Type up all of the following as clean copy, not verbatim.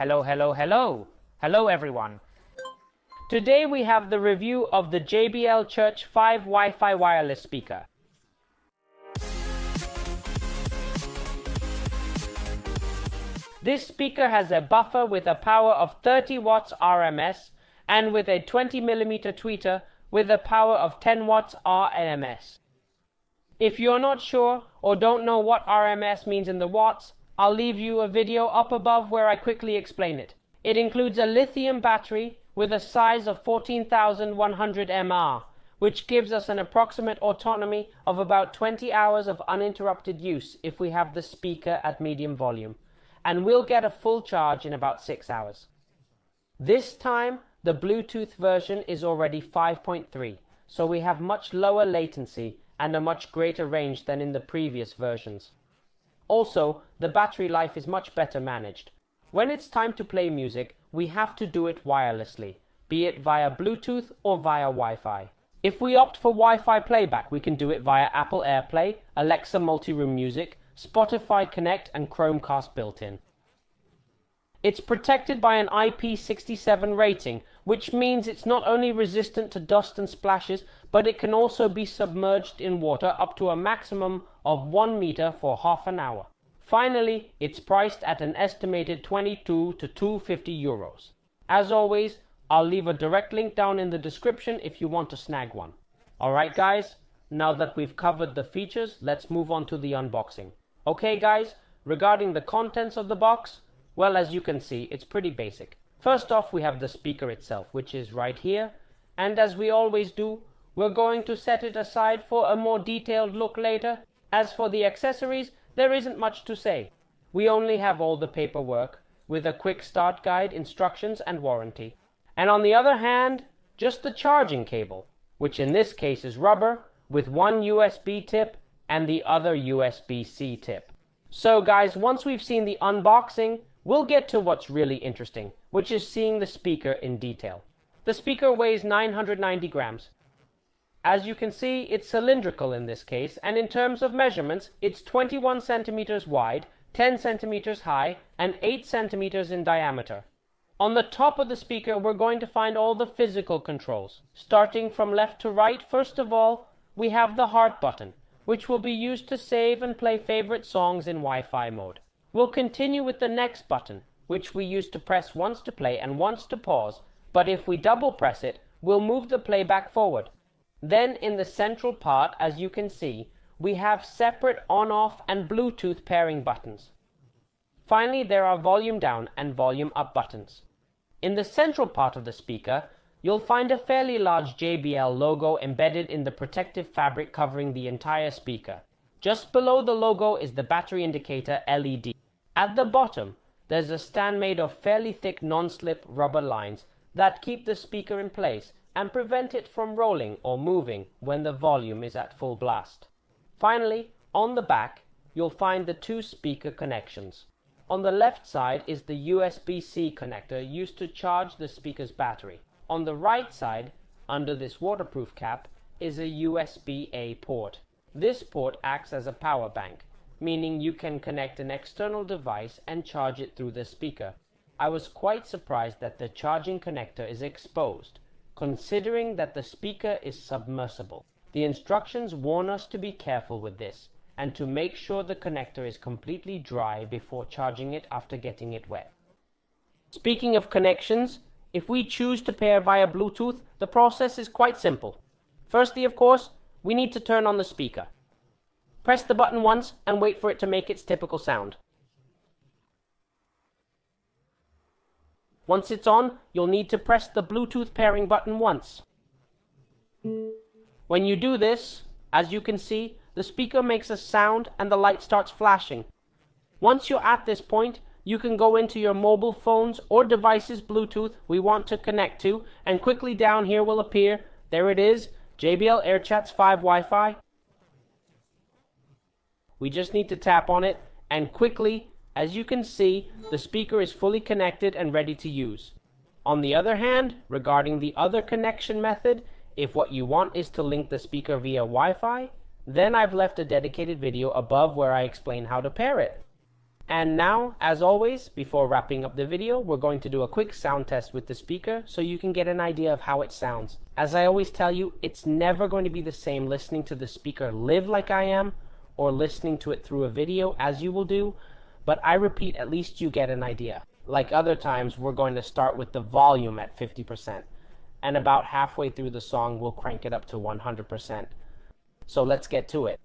Hello everyone. Today we have the review of the JBL Church 5 Wi-Fi wireless speaker. This speaker has a buffer with a power of 30 watts RMS and with a 20mm tweeter with a power of 10 watts RMS. If you're not sure or don't know what RMS means in the watts, I'll leave you a video up above where I quickly explain it. It includes a lithium battery with a size of 14,100 mAh, which gives us an approximate autonomy of about 20 hours of uninterrupted use if we have the speaker at medium volume, and we'll get a full charge in about 6 hours. This time, the Bluetooth version is already 5.3, so we have much lower latency and a much greater range than in the previous versions. Also, the battery life is much better managed. When it's time to play music, we have to do it wirelessly, be it via Bluetooth or via Wi-Fi. If we opt for Wi-Fi playback, we can do it via Apple AirPlay, Alexa Multiroom Music, Spotify Connect and Chromecast built-in. It's protected by an IP67 rating, which means it's not only resistant to dust and splashes, but it can also be submerged in water up to a maximum of 1 meter for half an hour. Finally, it's priced at an estimated 22 to 250 euros. As always, I'll leave a direct link down in the description if you want to snag one. Alright guys, now that we've covered the features, let's move on to the unboxing. Okay guys, regarding the contents of the box, well, as you can see, it's pretty basic. First off, we have the speaker itself, which is right here, and as we always do, we're going to set it aside for a more detailed look later. As for the accessories, there isn't much to say. We only have all the paperwork, with a quick start guide, instructions and warranty. And on the other hand, just the charging cable, which in this case is rubber, with one USB tip and the other USB-C tip. So guys, once we've seen the unboxing, we'll get to what's really interesting, which is seeing the speaker in detail. The speaker weighs 990 grams. As you can see, it's cylindrical in this case, and in terms of measurements, it's 21 centimeters wide, 10 centimeters high, and 8 centimeters in diameter. On the top of the speaker, we're going to find all the physical controls. Starting from left to right, first of all, we have the heart button, which will be used to save and play favorite songs in Wi-Fi mode. We'll continue with the next button, which we use to press once to play and once to pause, but if we double press it, we'll move the playback forward. Then in the central part, as you can see, we have separate on-off and Bluetooth pairing buttons. Finally, there are volume down and volume up buttons. In the central part of the speaker, you'll find a fairly large JBL logo embedded in the protective fabric covering the entire speaker. Just below the logo is the battery indicator LED. At the bottom, there's a stand made of fairly thick non-slip rubber lines that keep the speaker in place and prevent it from rolling or moving when the volume is at full blast. Finally, on the back, you'll find the two speaker connections. On the left side is the USB-C connector used to charge the speaker's battery. On the right side, under this waterproof cap, is a USB-A port. This port acts as a power bank, meaning you can connect an external device and charge it through the speaker. I was quite surprised that the charging connector is exposed, considering that the speaker is submersible. The instructions warn us to be careful with this, and to make sure the connector is completely dry before charging it after getting it wet. Speaking of connections, if we choose to pair via Bluetooth, the process is quite simple. Firstly, of course, we need to turn on the speaker. Press the button once and wait for it to make its typical sound. Once it's on, you'll need to press the Bluetooth pairing button once. When you do this, as you can see, the speaker makes a sound and the light starts flashing. Once you're at this point, you can go into your mobile phones or devices Bluetooth we want to connect to, and quickly down here will appear, there it is, JBL AirChats 5 Wi-Fi. We just need to tap on it, and quickly, as you can see, the speaker is fully connected and ready to use. On the other hand, regarding the other connection method, if what you want is to link the speaker via Wi-Fi, then I've left a dedicated video above where I explain how to pair it. And now, as always, before wrapping up the video, we're going to do a quick sound test with the speaker so you can get an idea of how it sounds. As I always tell you, it's never going to be the same listening to the speaker live like I am or listening to it through a video as you will do, but I repeat, at least you get an idea. Like other times, we're going to start with the volume at 50%, and about halfway through the song, we'll crank it up to 100%. So let's get to it.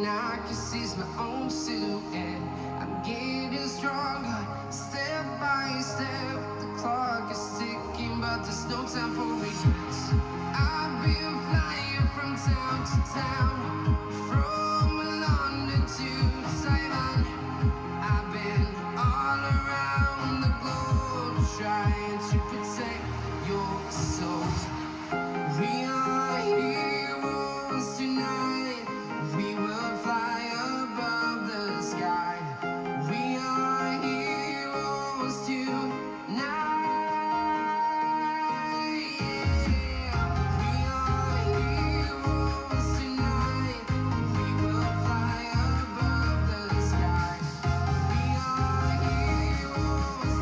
I can see my own silhouette. I'm getting stronger, step by step. The clock is ticking, but there's no time for regrets. I've been flying from town to town, from London to Taiwan. I've been all around the globe, trying to protect your soul. We are heroes tonight. We will fly above the sky. We are heroes tonight. Yeah. We are heroes tonight. We will fly above the sky. We are heroes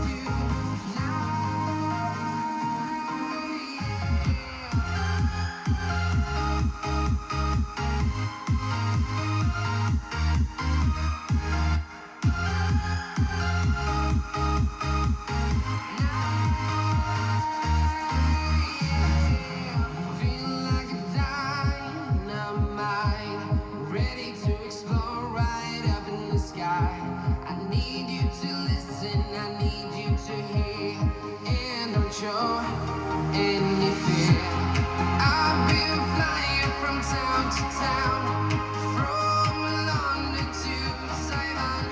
anything. I've been flying from town to town, from London to Taiwan.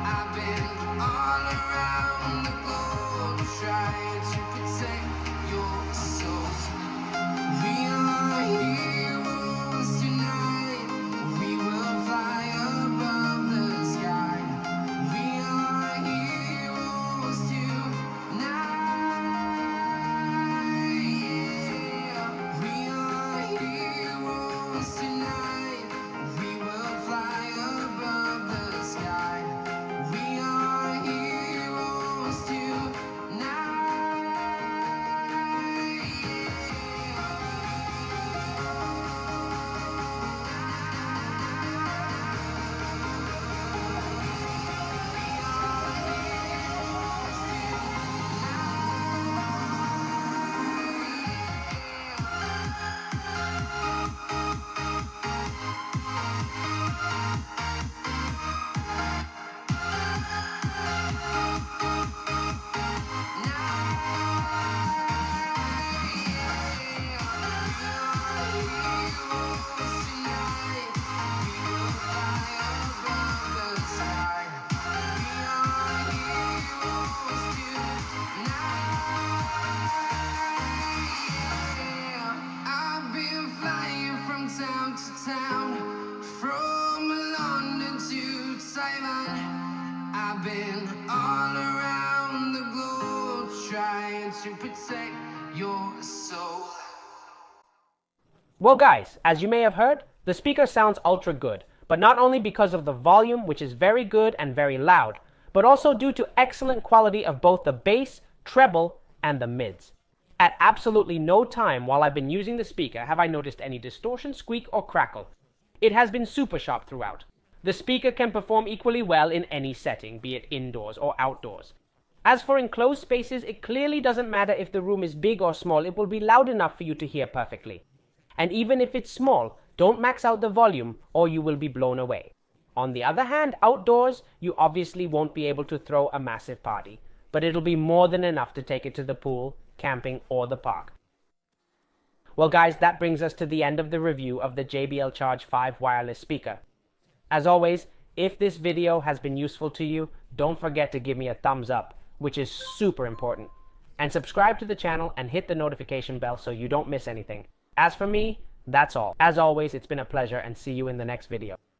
I've been all around the globe, trying to protect your soul. We are heroes tonight. We will fly above the sky. We are heroes tonight. I've been all around the globe, trying to protect your soul. Well guys, as you may have heard, the speaker sounds ultra good, but not only because of the volume, which is very good and very loud, but also due to excellent quality of both the bass, treble, and the mids. At absolutely no time while I've been using the speaker have I noticed any distortion, squeak, or crackle. It has been super sharp throughout. The speaker can perform equally well in any setting, be it indoors or outdoors. As for enclosed spaces, it clearly doesn't matter if the room is big or small, it will be loud enough for you to hear perfectly. And even if it's small, don't max out the volume or you will be blown away. On the other hand, outdoors, you obviously won't be able to throw a massive party, but it'll be more than enough to take it to the pool, camping, or the park. Well guys, that brings us to the end of the review of the JBL Charge 5 wireless speaker. As always, if this video has been useful to you, don't forget to give me a thumbs up, which is super important. And subscribe to the channel and hit the notification bell so you don't miss anything. As for me, that's all. As always, it's been a pleasure and see you in the next video.